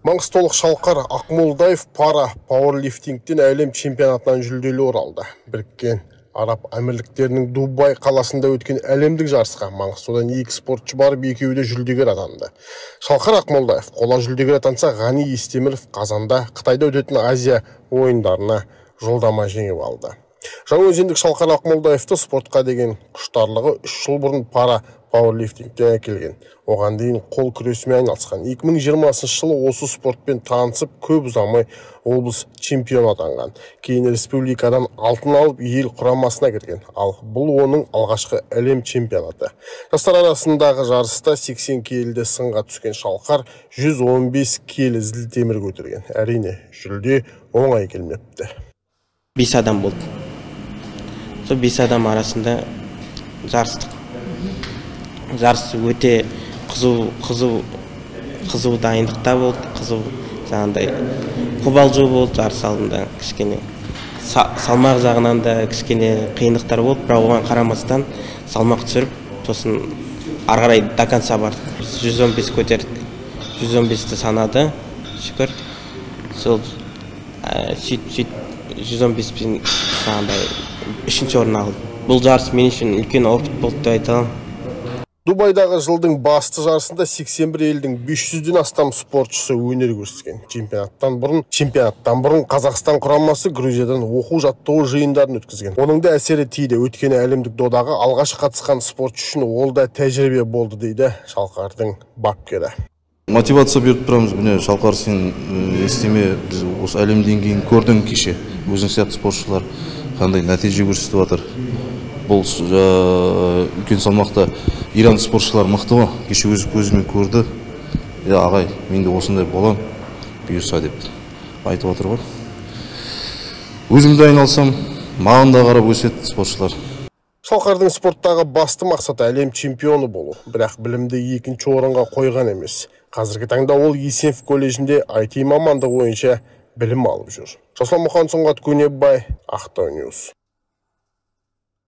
Маңғыстаулық Шалқар Ақмолдаев пара пауэрлифтингтен әлем чемпионатынан жүлделі оралды. Біріккен Араб Әмірліктерінің Дубай қаласында өткен әлемдік жарысқа Маңғыстаудан 2 спортшы барып, екеуі де жүлдегер атанды. Шалқар Ақмолдаев қола жүлдегер атанса, Ғани Естеміров қазанда Қытайда өтетін Азия ойындарына жолдама жеңіп алды. Жаңаөзендік Шалқар Ақмолдаевты спортқа деген құштарлығы 3 жыл бұрын пара пауэрлифтингтен әкелген. Оған дейін қол күресімен айналысқан. 2020 жылы осы спортпен танысып, көп ұзамай облыс чемпионы атанған. Кейін республикадан алтын алып, ел құрамасына кірген. Ал бұл оның алғашқы әлем чемпионаты. Жастар арасындағы жарыста 80 келіде сынға түскен Шалқар 115 келі зілтемір көтерген. Әрине, жүлде оңай келмепті. 5 адам болды. Сол 5 адам арасында жарыстық. Жарыс өте қызу дайындықта болды, қызу жаңағыдай қобалжу болды жарыс алдында. Кішкене салмақ жағынан да кішкене қиындықтар болды, бірақ оған қарамастан салмақ түсіріп, сосын ары қарай до конца бардық. 115 көтердік. 115-ті санады, шүкір. Сол 115-пен жаңағыдай 3-ші орын алдым. Бұл жарыс мен үшін үлкен опыт болды деп айта аламын. Дубайдағы жылдың басты жарысында 81 елдің 500-ден астам спортшысы өнер көрсеткен. Чемпионаттан бұрын Қазақстан құрамасы Грузиядан оқу-жаттығу жиындарын өткізген. Оның да әсері тиді. Өткені әлемдік додаға алғаш қатысқан спортшы үшін ол да тәжірибе болды дейді Шалқардың бапкері. Мотивация беріп тұрамыз. Міне Шалқар, сен естеме, біз осы әлем деңгейін көрдің кеше. Өзің сияқты спортшылар қандай нәтиже көрсетіп жатыр. Бұл үлкен салмақта Иран спортшылар мықты ма? Кеше өз көзімен көрді. Ағай, мен де осындай болам, бұйырса деп айтып отыр ғой. Өзімді айналсам, маған да қарап өседі спортшылар. Шалқардың спорттағы басты мақсаты әлем чемпионы болу, бірақ білімді 2-ші орынға қойған емес. Қазіргі таңда ол Есенов колледжінде IT мамандығы бойынша білім алып жүр. Жасұлан Мұқан, Сұңғат Көнебай, Ақтау Ньюс.